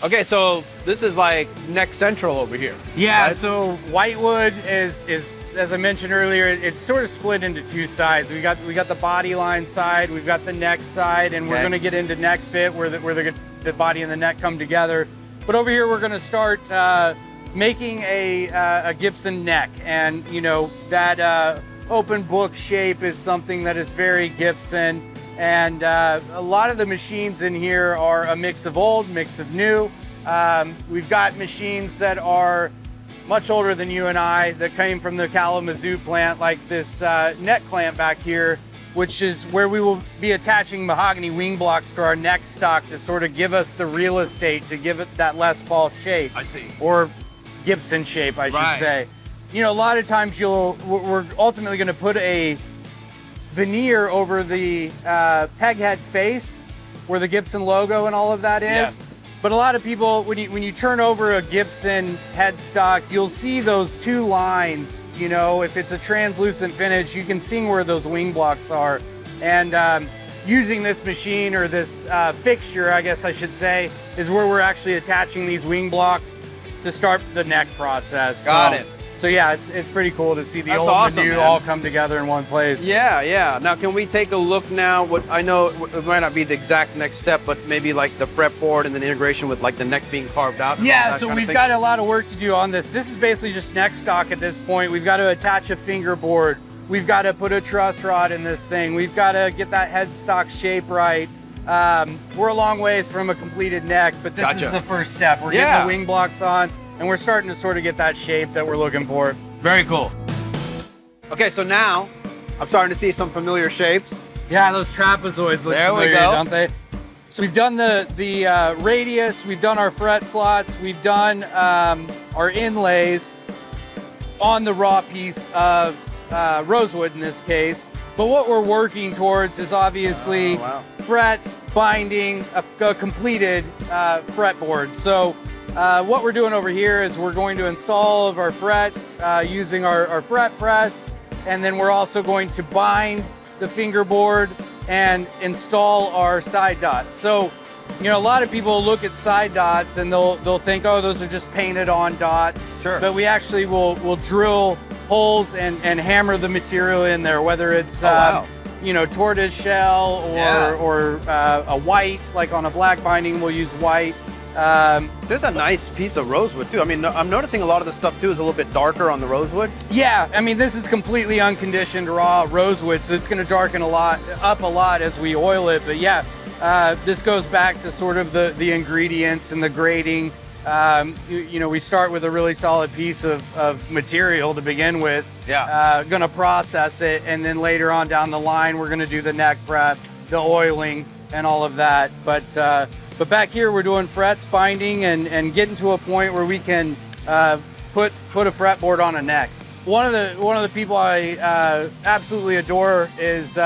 Okay, so this is like neck central over here. Yeah, right? so whitewood is as I mentioned earlier, it's sort of split into two sides. We got the body line side, we've got the neck side, and we're going to get into neck fit where the body and the neck come together. But over here we're going to start making a Gibson neck, and you know that open book shape is something that is very Gibson. And a lot of the machines in here are a mix of old, mix of new. We've got machines that are much older than you and I that came from the Kalamazoo plant, like this neck clamp back here, which is where we will be attaching mahogany wing blocks to our neck stock to sort of give us the real estate, to give it that Les Paul shape. I see. Or Gibson shape, I should say. You know, a lot of times we're ultimately going to put a veneer over the peg head face where the Gibson logo and all of that is. Yes. But a lot of people, when you turn over a Gibson headstock, you'll see those two lines. You know, if it's a translucent finish, you can see where those wing blocks are. And using this machine, or this fixture, I guess I should say, is where we're actually attaching these wing blocks to start the neck process. Got it. So yeah, it's pretty cool to see the That's old awesome, and new man. all come together in one place. Yeah, yeah. Now, can we take a look now? What I know it might not be the exact next step, but maybe like the fretboard and then integration with like the neck being carved out. Yeah, so we've got a lot of work to do on this. This is basically just neck stock at this point. We've got to attach a fingerboard. We've got to put a truss rod in this thing. We've got to get that headstock shape right. We're a long ways from a completed neck, but this is the first step. We're getting the wing blocks on, and we're starting to sort of get that shape that we're looking for. Very cool. Okay, so now I'm starting to see some familiar shapes. Yeah, those trapezoids look familiar, don't they? So we've done the radius, we've done our fret slots, we've done our inlays on the raw piece of rosewood in this case. But what we're working towards is obviously frets, binding, a completed fretboard. So what we're doing over here is we're going to install all of our frets using our fret press, and then we're also going to bind the fingerboard and install our side dots. So, you know, a lot of people look at side dots and they'll think, oh, those are just painted on dots. Sure. But we actually will drill holes and hammer the material in there, whether it's you know, tortoise shell or a white, like on a black binding, we'll use white. There's a nice piece of rosewood too. I mean, I'm noticing a lot of the stuff too is a little bit darker on the rosewood. Yeah, I mean, this is completely unconditioned raw rosewood, so it's going to darken up a lot as we oil it. But yeah, this goes back to sort of the ingredients and the grading. You know, we start with a really solid piece of material to begin with. Yeah. Going to process it, and then later on down the line, we're going to do the neck prep, the oiling, and all of that. But back here, we're doing frets, binding, and getting to a point where we can put a fretboard on a neck. One of the people I absolutely adore is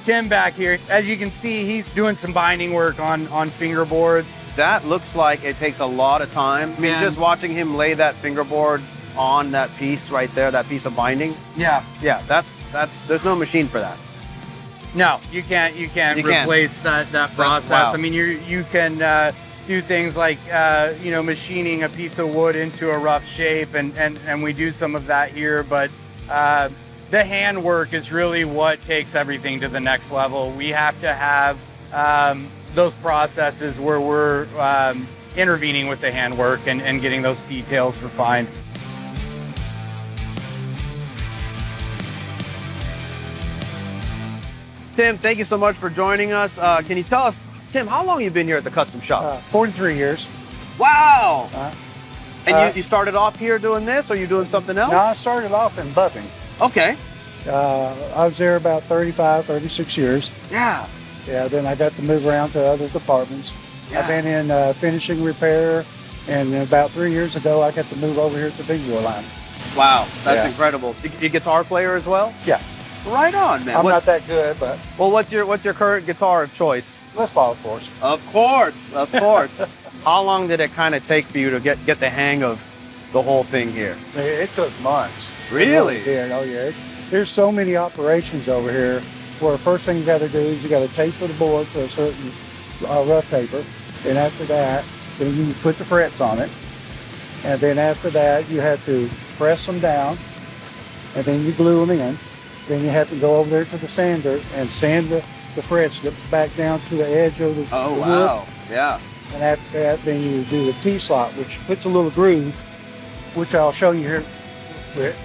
Tim back here. As you can see, he's doing some binding work on fingerboards. That looks like it takes a lot of time. I mean, just watching him lay that fingerboard on that piece right there, that piece of binding. Yeah. Yeah, that's there's no machine for that. No, you can't replace that process. Wow. I mean, you can do things like you know, machining a piece of wood into a rough shape, and we do some of that here, but the handwork is really what takes everything to the next level. We have to have those processes where we're intervening with the handwork and getting those details refined. Tim, thank you so much for joining us. Can you tell us, Tim, how long have you been here at the custom shop? 43 years. Wow! And you started off here doing this, or you doing something else? No, I started off in buffing. Okay. I was there about 35, 36 years. Yeah. Yeah, then I got to move around to other departments. Yeah. I've been in finishing repair, and about 3 years ago, I got to move over here to the fingerboard line. Wow, that's incredible. You guitar player as well? Yeah. Right on, man. I'm not that good, but... Well, what's your current guitar of choice? Les Paul, of course. Of course, of course. How long did it kind of take for you to get the hang of the whole thing here? It took months. Really? It really did. Oh, yeah. There's so many operations over here where the first thing you got to do is you got to taper the board to a certain rough taper. And after that, Then you put the frets on it. And then after that, you have to press them down. And then you glue them in. Then you have to go over there to the sander and sand the frets back down to the edge of the Oh, the wow. wood. Yeah. And after that, then you do the T-slot, which puts a little groove, which I'll show you here real quick.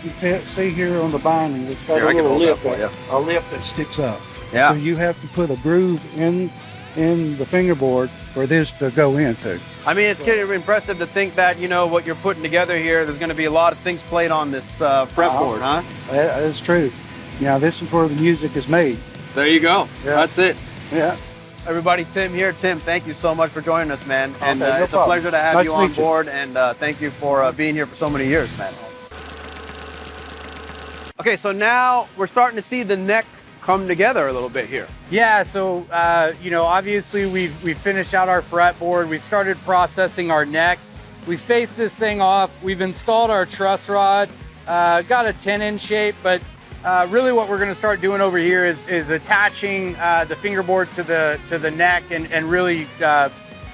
You can see here on the binding, it's got Here, I a can little hold lip, that for a lip that sticks up. Yeah. So you have to put a groove in the fingerboard for this to go into. I mean, it's kind of impressive to think that, you know, what you're putting together here, there's going to be a lot of things played on this fretboard, huh? That is true. Now, this is where the music is made. There you go. Yeah. That's it. Yeah. Everybody, Tim here. Tim, thank you so much for joining us, man. And Okay, no it's a problem. pleasure to have Nice you to on meet you. board. And thank you for being here for so many years, man. Okay, so now we're starting to see the neck come together a little bit here. Yeah, so you know, obviously we've finished out our fretboard. We've started processing our neck. We faced this thing off. We've installed our truss rod. Got a 10-inch shape, but really what we're going to start doing over here is attaching the fingerboard to the neck and really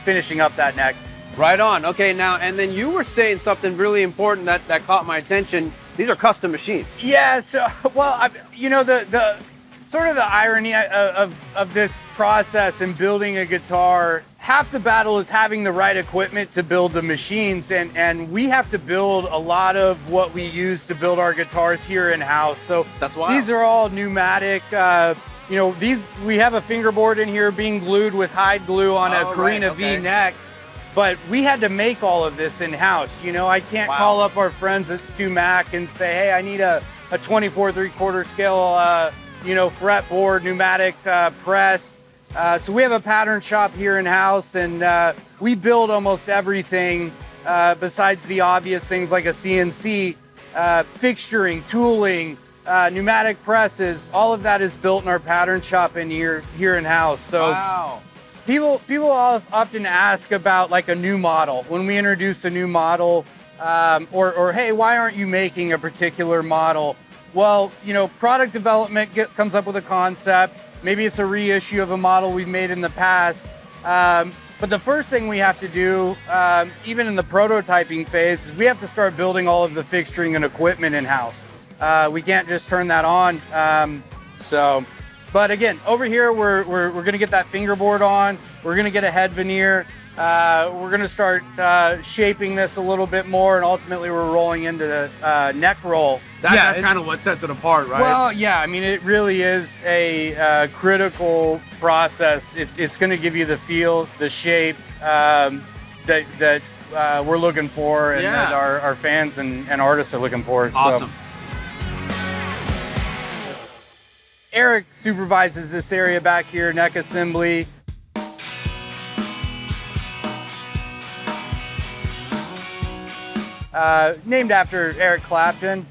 finishing up that neck. Right on. Okay, now, and then you were saying something really important that caught my attention. These are custom machines. Yeah, so, well, you know, the sort of the irony of this process in building a guitar, half the battle is having the right equipment to build the machines, and we have to build a lot of what we use to build our guitars here in-house. So That's wild. these are all pneumatic. You know, we have a fingerboard in here being glued with hide glue on a Oh, Carina right, okay. V neck. But we had to make all of this in-house. You know, I can't Wow. call up our friends at Stu Mac and say, hey, I need a 24 3/4 scale, you know, fretboard, pneumatic press. So we have a pattern shop here in-house, and we build almost everything besides the obvious things like a CNC, fixturing, tooling, pneumatic presses. All of that is built in our pattern shop in here in-house. So. Wow. People often ask about like a new model. When we introduce a new model, or hey, why aren't you making a particular model? Well, you know, product development comes up with a concept. Maybe it's a reissue of a model we've made in the past. But the first thing we have to do, even in the prototyping phase, is we have to start building all of the fixturing and equipment in-house. We can't just turn that on. But again, over here, we're gonna get that fingerboard on. We're gonna get a head veneer. We're gonna start shaping this a little bit more, and ultimately we're rolling into the neck roll. That's kind of what sets it apart, right? Well, yeah, I mean, it really is a critical process. It's gonna give you the feel, the shape that we're looking for, and that our fans and artists are looking for. Awesome. So. Eric supervises this area back here, neck assembly. Named after Eric Clapton.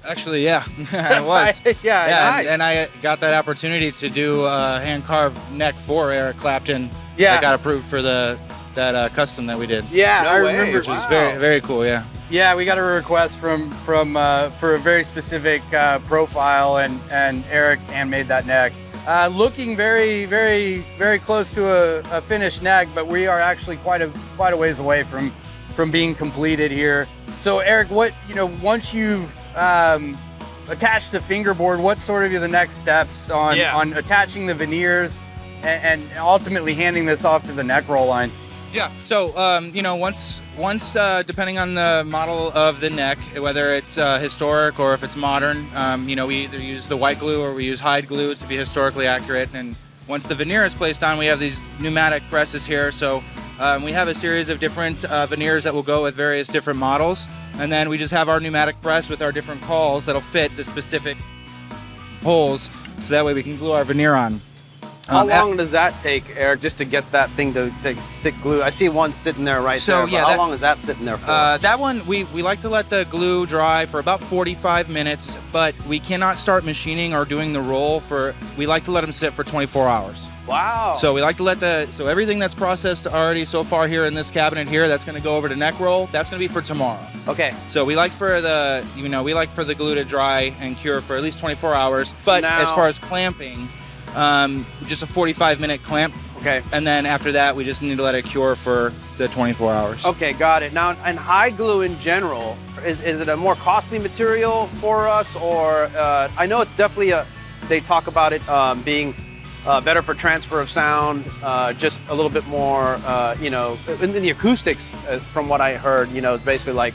Actually, yeah, I was. Yeah, nice. and I got that opportunity to do a hand-carved neck for Eric Clapton. Yeah. That got approved for that custom that we did. Yeah, No I way. remember. Which was very, very cool, yeah. Yeah, we got a request from for a very specific profile, and Eric handmade that neck. Looking very, very, very close to a finished neck, but we are actually quite a ways away from being completed here. So Eric, once you've attached the fingerboard, what's sort of the next steps on attaching the veneers and ultimately handing this off to the neck roll line? Yeah. So, once depending on the model of the neck, whether it's historic or if it's modern, we either use the white glue or we use hide glue to be historically accurate. And once the veneer is placed on, we have these pneumatic presses here. So we have a series of different veneers that will go with various different models. And then we just have our pneumatic press with our different cauls that'll fit the specific holes. So that way we can glue our veneer on. How long does that take, Eric, just to get that thing to sit glue? I see one sitting there right there. Yeah, how long is that sitting there for? That one, we like to let the glue dry for about 45 minutes, but we cannot start machining or doing the roll we like to let them sit for 24 hours. Wow. So we like to let so everything that's processed already so far here in this cabinet here, that's gonna go over to neck roll, that's gonna be for tomorrow. Okay. So we like for the glue to dry and cure for at least 24 hours. But as far as clamping, just a 45-minute clamp Okay. And then after that, we just need to let it cure for the 24 hours. Okay, got it. Now, and hide glue in general, is it a more costly material for us, or I know it's definitely they talk about it being better for transfer of sound, just a little bit more, you know, in the acoustics, from what I heard, you know, it's basically like,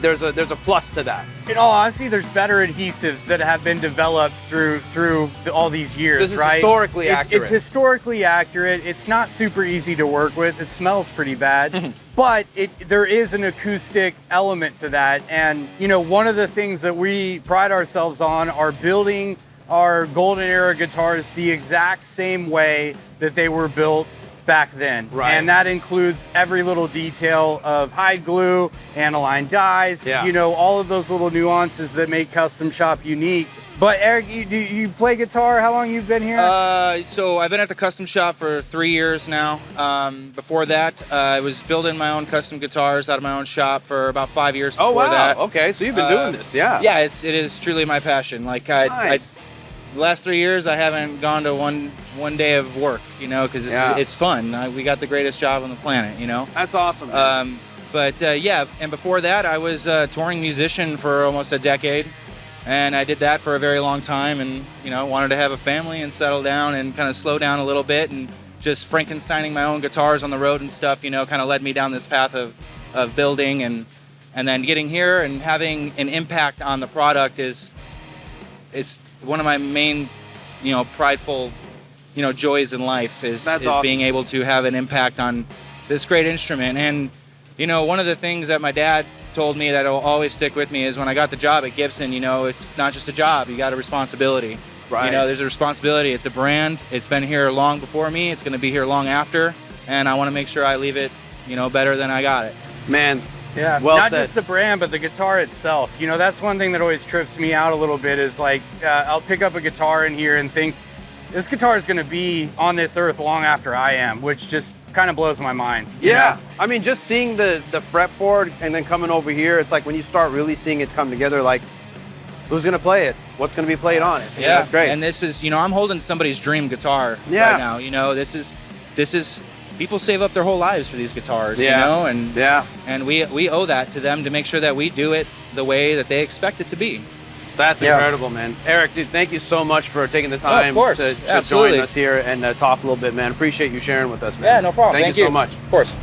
there's a plus to that. In all honesty, there's better adhesives that have been developed through all these years, This is right? historically accurate. It's historically accurate. It's not super easy to work with. It smells pretty bad, but there is an acoustic element to that. And you know, one of the things that we pride ourselves on are building our golden era guitars the exact same way that they were built back then. Right. And that includes every little detail of hide glue, aniline dyes, you know, all of those little nuances that make Custom Shop unique. But Eric, you play guitar? How long you been here? So I've been at the Custom Shop for 3 years now. Before that, I was building my own custom guitars out of my own shop for about 5 years before that. Okay, so you've been doing this, yeah. Yeah, it is truly my passion. Like the last 3 years, I haven't gone to one day of work, you know, because it's fun. We got the greatest job on the planet, you know. That's awesome. Yeah, and before that, I was a touring musician for almost a decade, and I did that for a very long time, and you know, wanted to have a family and settle down and kind of slow down a little bit, and just Frankensteining my own guitars on the road and stuff, you know, kind of led me down this path of building, and then getting here and having an impact on the product is one of my main, you know, prideful, you know, joys in life is awesome. Being able to have an impact on this great instrument. And, you know, one of the things that my dad told me that will always stick with me is when I got the job at Gibson, you know, it's not just a job, you got a responsibility. Right. You know, there's a responsibility. It's a brand. It's been here long before me. It's going to be here long after. And I want to make sure I leave it, you know, better than I got it. Man. Yeah, well not said. just the brand, but the guitar itself. You know, that's one thing that always trips me out a little bit is like, I'll pick up a guitar in here and think, this guitar is going to be on this earth long after I am, which just kind of blows my mind. Yeah, I mean, just seeing the fretboard and then coming over here, it's like when you start really seeing it come together, like, who's going to play it? What's going to be played on it? Yeah, that's great. And this is, you know, I'm holding somebody's dream guitar right now. You know, this is people save up their whole lives for these guitars, you know, and we owe that to them to make sure that we do it the way that they expect it to be. That's incredible, man. Eric, dude, thank you so much for taking the time to join us here and talk a little bit, man. Appreciate you sharing with us, man. Yeah, no problem. Thank you so much. Of course.